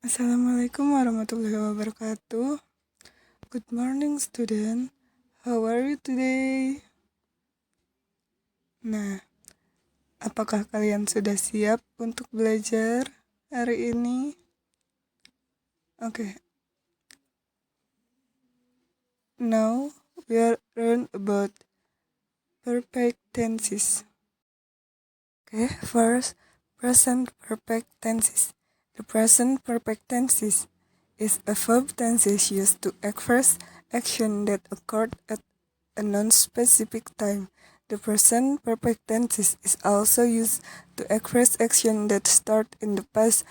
Assalamualaikum warahmatullahi wabarakatuh. Good morning, student. How are you today? Nah, apakah kalian sudah siap untuk belajar hari ini? Oke. Now we are learn about perfect tenses. First, present perfect tenses. The present perfect tenses is a verb tenses used to express action that occurred at a non-specific time. The present perfect tenses is also used to express action that start in the past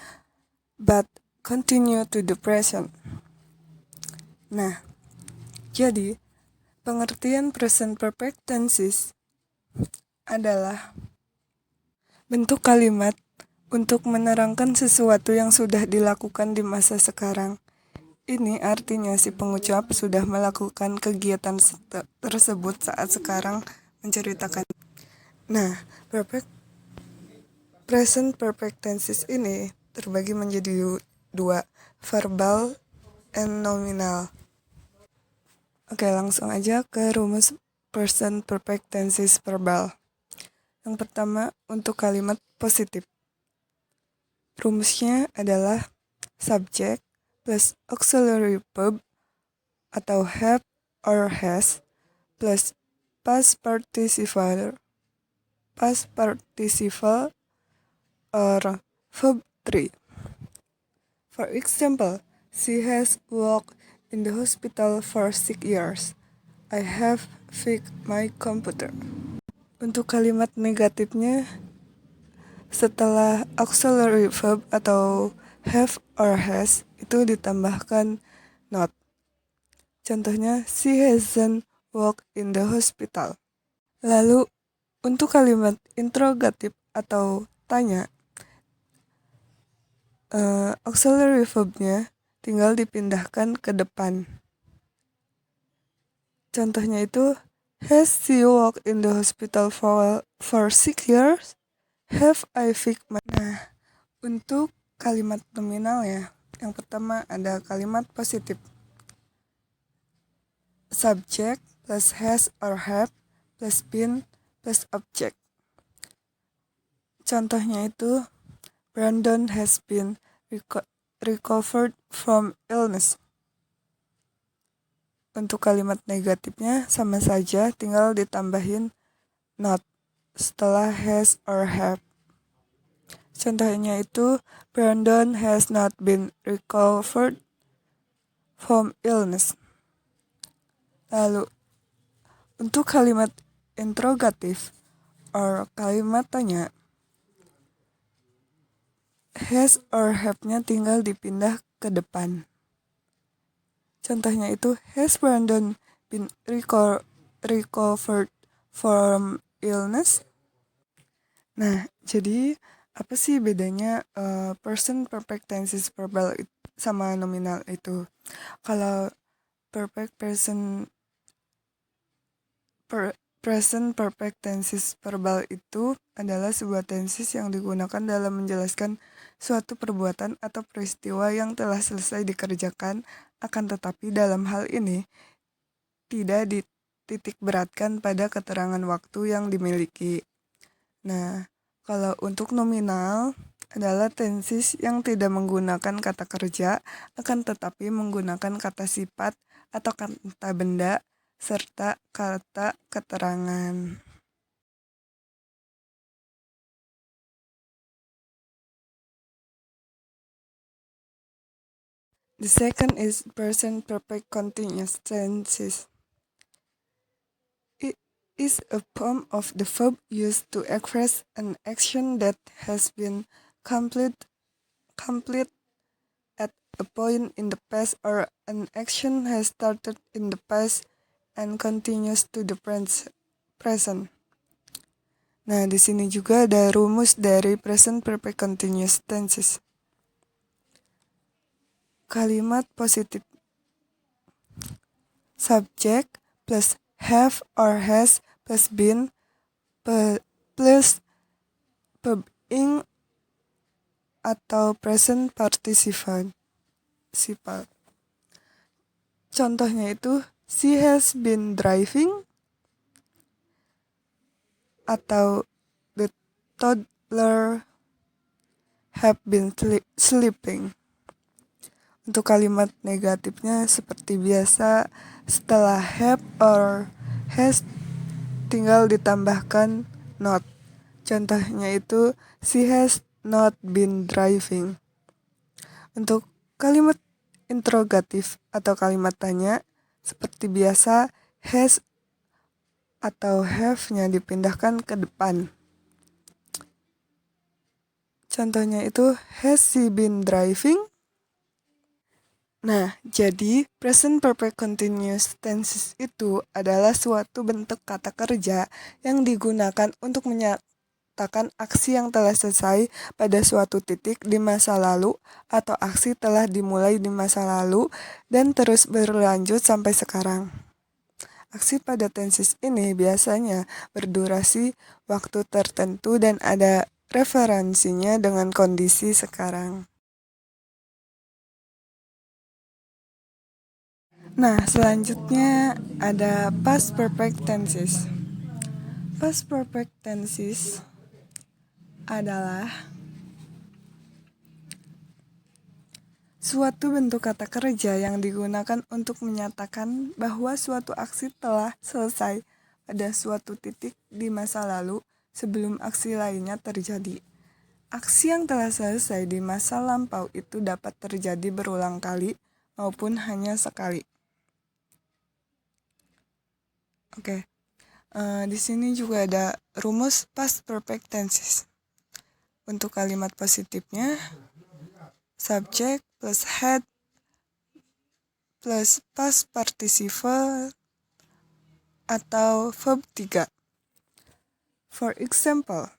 but continue to the present. Nah, jadi pengertian present perfect tenses adalah bentuk kalimat untuk menerangkan sesuatu yang sudah dilakukan di masa sekarang. Ini artinya si pengucap sudah melakukan kegiatan tersebut saat sekarang menceritakan. Nah, present perfect tenses ini terbagi menjadi dua, verbal and nominal. Oke, langsung aja ke rumus present perfect tenses verbal. Yang pertama, untuk kalimat positif. Rumusnya adalah subject plus auxiliary verb atau have or has plus past participle or verb 3. For example, she has worked in the hospital for 6 years. I have fixed my computer. Untuk kalimat negatifnya, setelah auxiliary verb atau have or has itu ditambahkan not. Contohnya, she hasn't worked in the hospital. Lalu, untuk kalimat interrogatif atau tanya, auxiliary verbnya tinggal dipindahkan ke depan. Contohnya itu, has she worked in the hospital for 6 years? Have I fixed my... Nah, untuk kalimat nominal ya, yang pertama ada kalimat positif. Subject plus has or have plus been plus object. Contohnya itu, Brandon has been recovered from illness. Untuk kalimat negatifnya sama saja, tinggal ditambahin not setelah has or have. Contohnya itu, Brandon has not been recovered from illness. Lalu, untuk kalimat interrogatif or kalimat tanya, has or have-nya tinggal dipindah ke depan. Contohnya itu, has Brandon been recovered from illness? Nah, jadi apa sih bedanya present perfect tenses verbal sama nominal itu? Kalau present perfect tenses verbal itu adalah sebuah tenses yang digunakan dalam menjelaskan suatu perbuatan atau peristiwa yang telah selesai dikerjakan, akan tetapi dalam hal ini tidak dititik beratkan pada keterangan waktu yang dimiliki. Nah, kalau untuk nominal adalah tenses yang tidak menggunakan kata kerja, akan tetapi menggunakan kata sifat atau kata benda serta kata keterangan. The second is present perfect continuous tenses. It is a form of the verb used to express an action that has been complete at a point in the past, or an action has started in the past and continues to the present. Nah, di sini juga ada rumus dari present perfect continuous tenses. Kalimat positif. Subject plus have or has plus been plus verb ing atau present participle. participle. Contohnya itu she has been driving atau the toddler have been sleeping. Untuk kalimat negatifnya seperti biasa, setelah have or has tinggal ditambahkan not. Contohnya itu she has not been driving. Untuk kalimat interrogatif atau kalimat tanya, seperti biasa has atau have-nya dipindahkan ke depan. Contohnya itu has she been driving? Nah, jadi present perfect continuous tenses itu adalah suatu bentuk kata kerja yang digunakan untuk menyatakan aksi yang telah selesai pada suatu titik di masa lalu atau aksi telah dimulai di masa lalu dan terus berlanjut sampai sekarang. Aksi pada tenses ini biasanya berdurasi waktu tertentu dan ada referensinya dengan kondisi sekarang. Nah, selanjutnya ada past perfect tenses. Past perfect tenses adalah suatu bentuk kata kerja yang digunakan untuk menyatakan bahwa suatu aksi telah selesai pada suatu titik di masa lalu sebelum aksi lainnya terjadi. Aksi yang telah selesai di masa lampau itu dapat terjadi berulang kali maupun hanya sekali. Oke. Di sini juga ada rumus past perfect tenses. Untuk kalimat positifnya, subject plus had plus past participle atau verb 3. For example,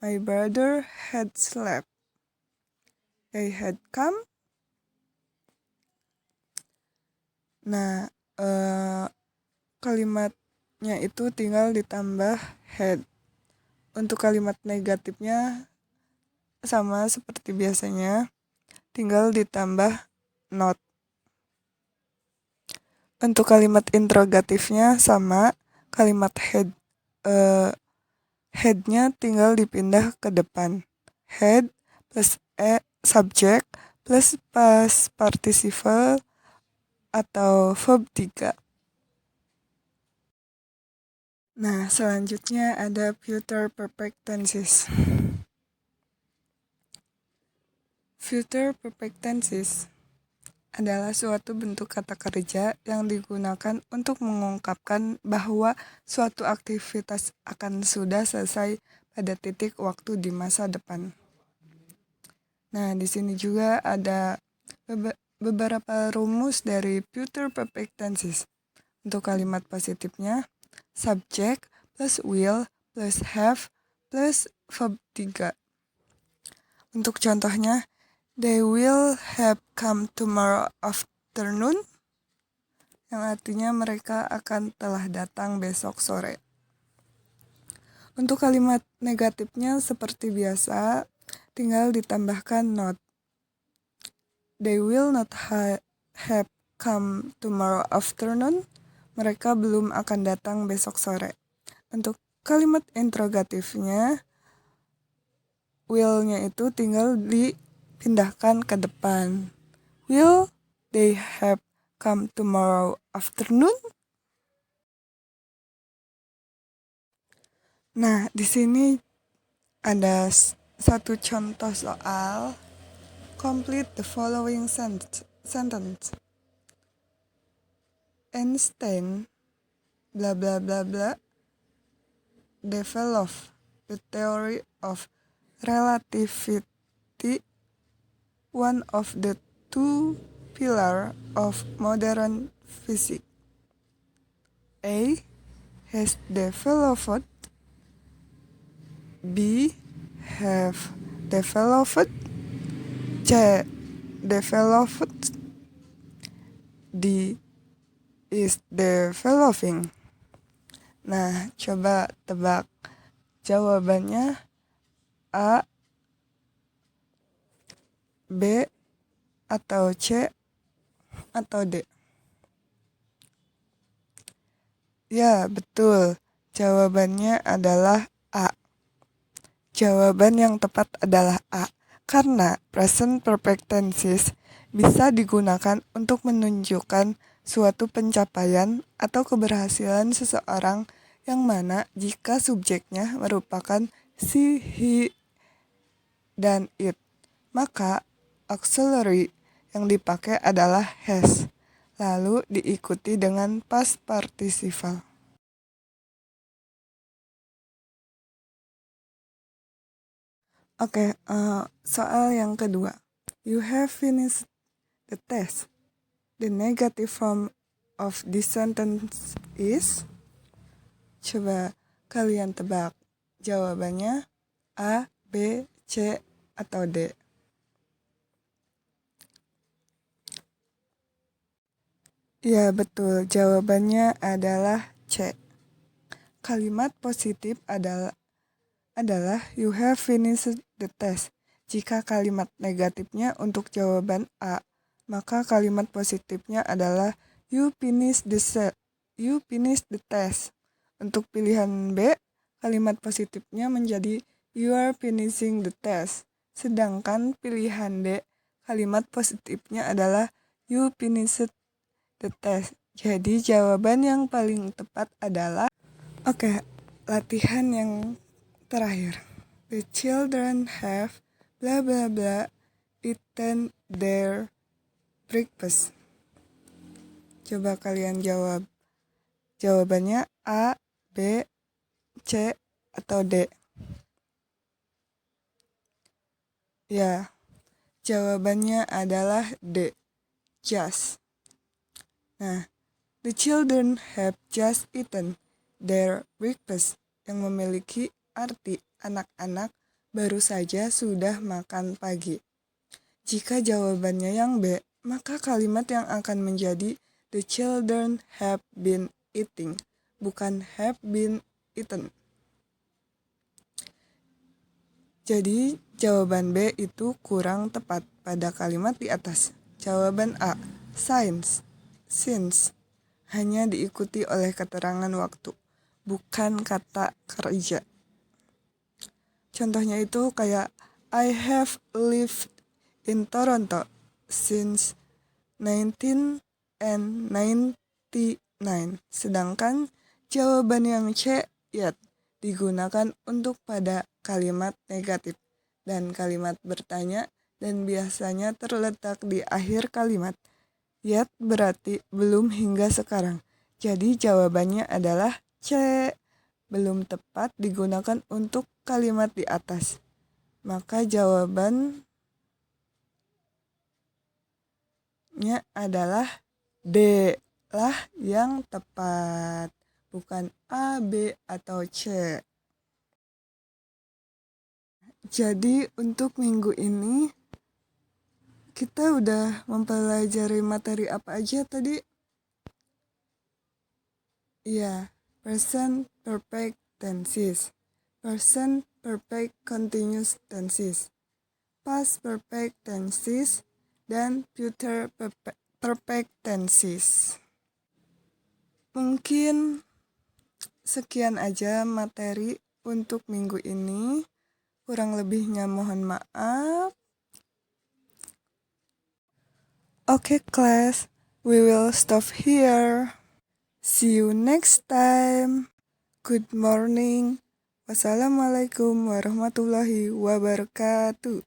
my brother had slept. They had come. Nah, kalimatnya itu tinggal ditambah had. Untuk kalimat negatifnya sama seperti biasanya, tinggal ditambah not. Untuk kalimat interrogatifnya sama, kalimat head-nya tinggal dipindah ke depan. Head plus subject plus past participle atau verb 3. Nah, selanjutnya ada future perfect tenses. Future perfect tenses adalah suatu bentuk kata kerja yang digunakan untuk mengungkapkan bahwa suatu aktivitas akan sudah selesai pada titik waktu di masa depan. Nah, di sini juga ada beberapa rumus dari future perfect tenses. Untuk kalimat positifnya, subject plus will plus have plus verb 3. Untuk contohnya, they will have come tomorrow afternoon, yang artinya mereka akan telah datang besok sore. Untuk kalimat negatifnya seperti biasa, tinggal ditambahkan not. They will not have come tomorrow afternoon, mereka belum akan datang besok sore. Untuk kalimat interrogatifnya, will-nya itu tinggal dipindahkan ke depan. Will they have come tomorrow afternoon? Nah, di sini ada satu contoh soal. Complete the following sentence. Einstein bla bla bla bla developed the theory of relativity, one of the two pillars of modern physics. A has developed, B have developed, C developed, D is developing. Nah, coba tebak jawabannya A, B, atau C, atau D? Ya, betul. Jawabannya adalah A. Jawaban yang tepat adalah A. Karena present perfect tenses bisa digunakan untuk menunjukkan suatu pencapaian atau keberhasilan seseorang yang mana jika subjeknya merupakan she, he, dan it, maka auxiliary yang dipakai adalah has, lalu diikuti dengan past participle. Oke, soal yang kedua. You have finished the test. The negative form of this sentence is? Coba kalian tebak. Jawabannya A, B, C, atau D. Ya, betul. Jawabannya adalah C. Kalimat positif adalah you have finished the test. Jika kalimat negatifnya untuk jawaban A, maka kalimat positifnya adalah you finish the test. Untuk pilihan B, kalimat positifnya menjadi you are finishing the test. Sedangkan pilihan D, kalimat positifnya adalah you finished the test. Jadi jawaban yang paling tepat adalah latihan yang terakhir. The children have blah blah blah eaten their breakfast. Coba kalian jawab. Jawabannya A, B, C, atau D. Ya, jawabannya adalah D, just. Nah, the children have just eaten their breakfast yang memiliki arti anak-anak baru saja sudah makan pagi. Jika jawabannya yang B, maka kalimat yang akan menjadi the children have been eating, bukan have been eaten. Jadi jawaban B itu kurang tepat pada kalimat di atas. Jawaban A, since, hanya diikuti oleh keterangan waktu, bukan kata kerja. Contohnya itu kayak I have lived in Toronto since 1999. Sedangkan jawaban yang C, yet, digunakan untuk pada kalimat negatif dan kalimat bertanya dan biasanya terletak di akhir kalimat. Yet berarti belum hingga sekarang. Jadi jawabannya adalah C, belum tepat digunakan untuk kalimat di atas. Maka jawabannya adalah D lah yang tepat, bukan A, B, atau C. Jadi untuk minggu ini kita udah mempelajari materi apa aja tadi? Iya, present perfect tenses, present perfect continuous tenses, past perfect tenses, dan future perfect tenses. Mungkin sekian aja materi untuk minggu ini. Kurang lebihnya mohon maaf. Okay, class, we will stop here. See you next time. Good morning. Wassalamualaikum warahmatullahi wabarakatuh.